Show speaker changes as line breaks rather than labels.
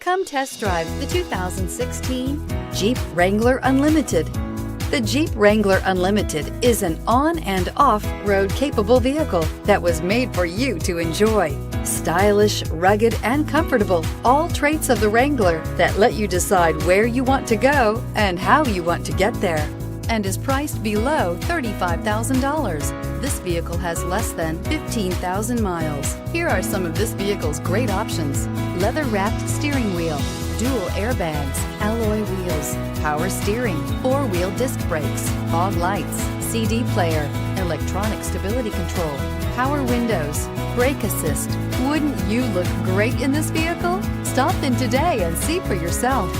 Come test drive the 2016 Jeep Wrangler Unlimited. The Jeep Wrangler Unlimited is an on- and off-road capable vehicle that was made for you to enjoy. Stylish, rugged, and comfortable, all traits of the Wrangler that let you decide where you want to go and how you want to get there, and is priced below $35,000. This vehicle has less than 15,000 miles. Here are some of this vehicle's great options: leather-wrapped steering wheel, dual airbags, alloy wheels, power steering, four-wheel disc brakes, fog lights, CD player, electronic stability control, power windows, brake assist. Wouldn't you look great in this vehicle? Stop in today and see for yourself.